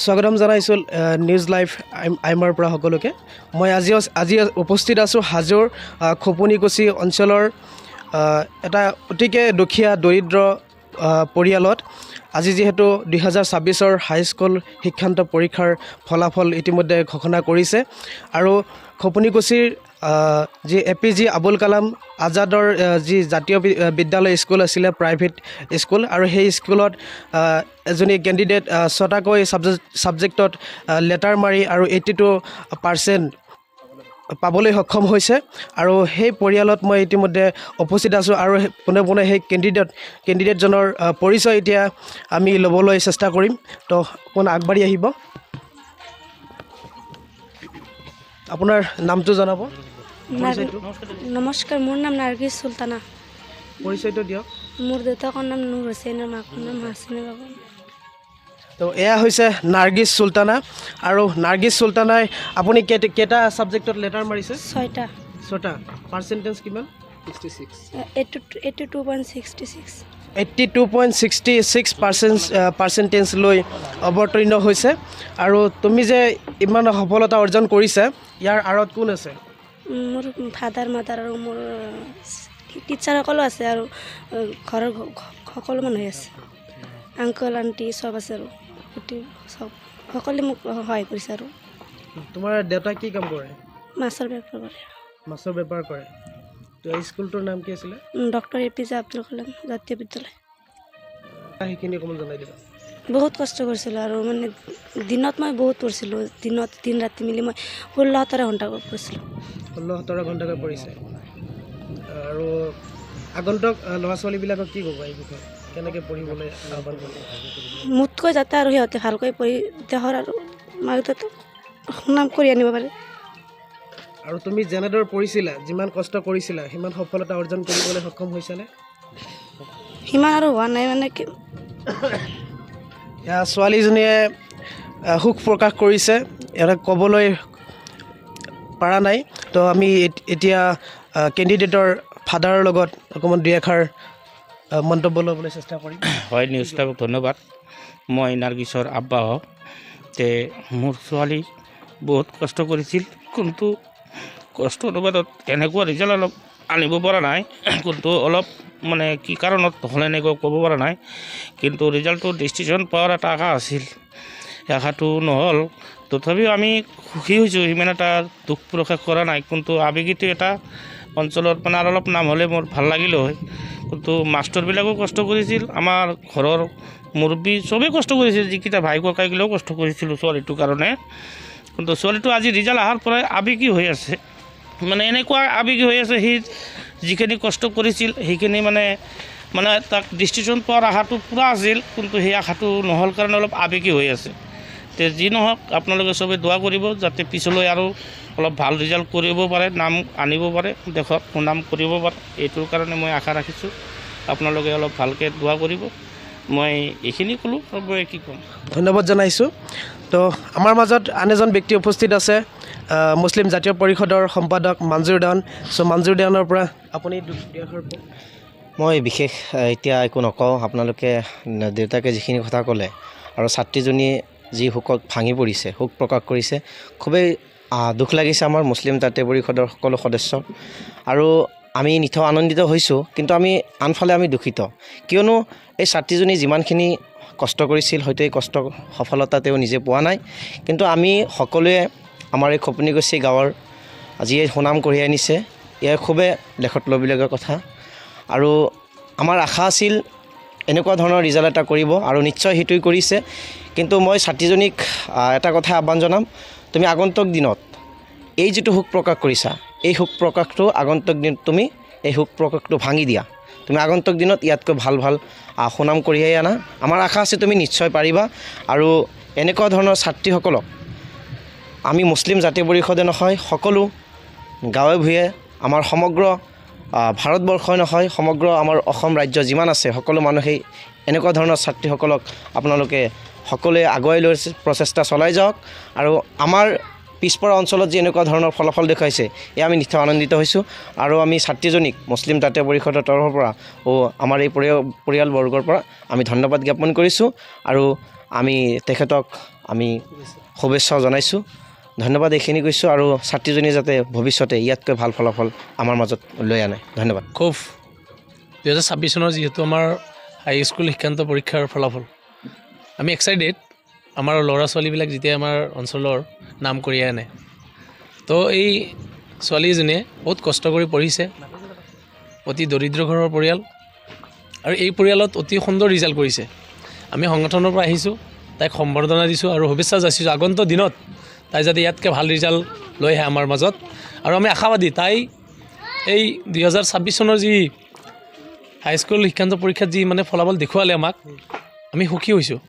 স্বাগতম জানাইছোঁ news live আইমাৰ পৰা সকলোকে। মই আজি উপস্থিত আছোঁ হাজোৰ খপুনিকুছি অঞ্চলৰ এটা অতিকে দুখীয়া দৰিদ্ৰ পৰিয়ালত। আজি যিহেতু 2026 হাইস্কুল শিক্ষান্ত পৰীক্ষাৰ ফলাফল ইতিমধ্যে ঘোষণা কৰিছে আৰু খপুনিকুছিৰ যি APJ আবুল কালাম আজাদৰ যি জাতীয় বিদ্যালয় স্কুল আছিলে, প্ৰাইভেট স্কুল, আৰু সেই স্কুলত এজনী কেণ্ডিডেট 6টাকৈ ছাবজেক্টত লেটাৰ মাৰি আৰু 82% পাবলৈ সক্ষম হৈছে। আৰু সেই পৰিয়ালত মই ইতিমধ্যে উপস্থিত আছোঁ আৰু পোনে পোনে সেই কেণ্ডিডেটজনৰ পৰিচয় এতিয়া আমি ল'বলৈ চেষ্টা কৰিম। তো অকণ আগবাঢ়ি আহিব। আপোনাৰ নামটো জনাব। নমস্কাৰ, মোৰ নাম নাৰ্গিছ চুলতানা। পৰিচয়টো দিয়ক। মোৰ দেউতাকৰ নাম নুৰ হুছেইন, মাকৰ নাম হাছিনা বেগম। তো এয়া হৈছে নাৰ্গিছ চুলতানা। আৰু নাৰ্গিছ চুলতানাই আপুনি কেইটা ছাবজেক্টত লেটাৰ মাৰিছে? 6টা। পাৰ্চেণ্টেজ কিমান? 82.66। 82.66% লৈ অৱতীৰ্ণ হৈছে। আৰু তুমি যে ইমান সফলতা অৰ্জন কৰিছা, ইয়াৰ আঁৰত কোন আছে? মোৰ ফাদাৰ মাদাৰ আৰু মোৰ টিচাৰসকলো আছে আৰু ঘৰৰ সকলো মানুহে আছে, আংকল আণ্টি চব আছে আৰু চব সকলোৱে মোক সহায় কৰিছে। আৰু তোমাৰ দেউতাই কি কাম কৰে? মাছৰ বেপাৰ কৰে। মাছৰ বেপাৰ কৰে। তো এই স্কুলটোৰ নাম কি আছিলে? ডক্টৰ APJ আব্দুল কালাম জাতীয় বিদ্যালয়। সেইখিনি অকণমান জনাই দিবা। বহুত কষ্ট কৰিছিলোঁ আৰু মানে দিনত মই বহুত পঢ়িছিলোঁ, দিন ৰাতি মিলি মই 16-17 ঘণ্টা পঢ়িছিলোঁ। 16-17 ঘণ্টাকৈ পঢ়িছে। আৰু আগন্তুক ল'ৰা ছোৱালীবিলাকক কি ক'বা এই বিষয়ে, কেনেকৈ পঢ়িবলৈ আহ্বান কৰিব? মোতকৈ যাতে আৰু সিহঁতে ভালকৈ পঢ়ি দেশৰ আৰু মাক দেউতাক সুনাম কৰি আনিব পাৰে। আৰু তুমি যেনেদৰে পঢ়িছিলা, যিমান কষ্ট কৰিছিলা, সিমান সফলতা অৰ্জন কৰিবলৈ সক্ষম হৈছানে? সিমান আৰু হোৱা নাই মানে কি। ছোৱালীজনীয়ে সুখ প্ৰকাশ কৰিছে, ইয়াক ক'বলৈ পৰা নাই। তো আমি এতিয়া কেণ্ডিডেটৰ ফাদাৰৰ লগত অকণমান দুই এষাৰ মন্তব্য ল'বলৈ চেষ্টা কৰিম। হয়, নিউজ লাইভক ধন্যবাদ। মই নাৰ্গিছৰ আব্বা হওঁ। তে মোৰ ছোৱালী বহুত কষ্ট কৰিছিল, কিন্তু কষ্ট অনুবাদত এনেকুৱা ৰিজাল্ট অলপ আনিব পৰা নাই, কিন্তু অলপ মানে কি কাৰণত হ'লে এনেকুৱা ক'ব পৰা নাই। কিন্তু ৰিজাল্টটো ডিষ্টিংশ্যন পোৱাৰ এটা আশা আছিল, আশাটো নহ'ল। তথাপিও আমি সুখী হৈছোঁ, সিমান এটা দুখ প্ৰকাশ কৰা নাই। কিন্তু আৱেগিকটো এটা অঞ্চলত মানে আৰু অলপ নাম হ'লে মোৰ ভাল লাগিলে হয়। কিন্তু মাষ্টৰবিলাকেও কষ্ট কৰিছিল, আমাৰ ঘৰৰ মুৰব্বী চবেই কষ্ট কৰিছিল, যিকেইটা ভাই ককাইগিলাও কষ্ট কৰিছিলোঁ ছোৱালীটোৰ কাৰণে। কিন্তু ছোৱালীটো আজি ৰিজাল্ট অহাৰ পৰাই আৱেগিক হৈ আছে, মানে এনেকুৱা আৱেগিক হৈ আছে। সি যিখিনি কষ্ট কৰিছিল সেইখিনি মানে তাক ডিষ্টিংশ্যন পোৱাৰ আশাটো পূৰা আছিল, কিন্তু সেই আশাটো নহ'ল কাৰণে অলপ আৱেগিক হৈ আছে। তে যি নহওক, আপোনালোকে চবেই দোৱা কৰিব যাতে পিছলৈ আৰু অলপ ভাল ৰিজাল্ট কৰিব পাৰে, নাম আনিব পাৰে, দেশত সুনাম কৰিব পাৰে। এইটোৰ কাৰণে মই আশা ৰাখিছোঁ, আপোনালোকে অলপ ভালকৈ দোৱা কৰিব। মই এইখিনি ক'লোঁ, আৰু মই কি ক'ম। ধন্যবাদ জনাইছোঁ। তো আমাৰ মাজত আন এজন ব্যক্তি উপস্থিত আছে, মুছলিম জাতীয় পৰিষদৰ সম্পাদক মঞ্জুৰ দেৱান। মঞ্জুৰ দেৱানৰ পৰা আপুনি মই বিশেষ এতিয়া একো নকওঁ। আপোনালোকে দেউতাকে যিখিনি কথা ক'লে আৰু ছাত্ৰীজনীয়ে যি শোকত ভাঙি পৰিছে, শোক প্ৰকাশ কৰিছে, খুবেই দুখ লাগিছে আমাৰ মুছলিম জাতীয় পৰিষদৰ সকলো সদস্য। আৰু আমি নিথ আনন্দিত হৈছোঁ, কিন্তু আনফালে আমি দুখিত, কিয়নো এই ছাত্ৰীজনী যিমানখিনি কষ্ট কৰিছিল, হয়তো এই কষ্ট সফলতা তেওঁ নিজে পোৱা নাই। কিন্তু আমি সকলোৱে আমাৰ এই খপুনিকুছি গাঁৱৰ যিয়ে সুনাম কঢ়িয়াই আনিছে, এয়া খুবেই লেখত ল'বলগীয়া কথা। আৰু আমাৰ আশা আছিল এনেকুৱা ধৰণৰ ৰিজাল্ট এটা কৰিব, আৰু নিশ্চয় সেইটোৱে কৰিছে। কিন্তু মই ছাত্ৰীজনীক এটা কথা আহ্বান জনাম, তুমি আগন্তুক দিনত এই যিটো শোক প্ৰকাশ কৰিছা, এই শোক প্ৰকাশটো আগন্তুক দিনত তুমি এই শোক প্ৰকাশটো ভাঙি দিয়া। তুমি আগন্তুক দিনত ইয়াতকৈ ভাল ভাল সুনাম কঢ়িয়াই আনা। আমাৰ আশা আছে তুমি নিশ্চয় পাৰিবা। আৰু এনেকুৱা ধৰণৰ ছাত্ৰীসকলক আমি মুছলিম জাতীয় পৰিষদে নহয়, সকলো গাঁৱে ভূঞে আমাৰ সমগ্ৰ ভাৰতবৰ্ষই নহয়, সমগ্ৰ আমাৰ অসম ৰাজ্য যিমান আছে, সকলো মানুহেই এনেকুৱা ধৰণৰ ছাত্ৰীসকলক আপোনালোকে সকলোৱে আগুৱাই লৈ প্ৰচেষ্টা চলাই যাওক। আৰু আমাৰ পিছপৰা অঞ্চলত যি এনেকুৱা ধৰণৰ ফলাফল দেখুৱাইছে, এয়া আমি নিশ্চয় আনন্দিত হৈছোঁ। আৰু আমি ছাত্ৰীজনীক মুছলিম জাতীয় পৰিষদৰ তৰফৰ পৰা আমাৰ এই পৰিয়ালবৰ্গৰ পৰা আমি ধন্যবাদ জ্ঞাপন কৰিছোঁ। আৰু আমি তেখেতক আমি শুভেচ্ছা জনাইছোঁ। ধন্যবাদ এইখিনি কৈছোঁ আৰু ছাত্ৰীজনী যাতে ভৱিষ্যতে ইয়াতকৈ ভাল ফলাফল আমাৰ মাজত লৈ আনে। ধন্যবাদ। খুব 2026 চনৰ যিহেতু আমাৰ হাইস্কুল শিক্ষান্ত পৰীক্ষাৰ ফলাফল আমি এক্সাইটেড আমাৰ ল'ৰা ছোৱালীবিলাক যেতিয়া আমাৰ অঞ্চলৰ নাম কঢ়িয়াই আনে। তো এই ছোৱালীজনীয়ে বহুত কষ্ট কৰি পঢ়িছে, অতি দৰিদ্ৰ ঘৰৰ পৰিয়াল আৰু এই পৰিয়ালত অতি সুন্দৰ ৰিজাল্ট কৰিছে। আমি সংগঠনৰ পৰা আহিছোঁ, তাইক সম্বৰ্ধনা দিছোঁ আৰু শুভেচ্ছা যাচিছোঁ আগন্তুক দিনত তাই যাতে ইয়াতকৈ ভাল ৰিজাল্ট লৈ আহে আমাৰ মাজত। আৰু আমি আশাবাদী তাই এই 2026 চনৰ যি হাইস্কুল শিক্ষান্ত পৰীক্ষাত যি মানে ফলাফল দেখুৱালে আমাক, আমি সুখী হৈছোঁ।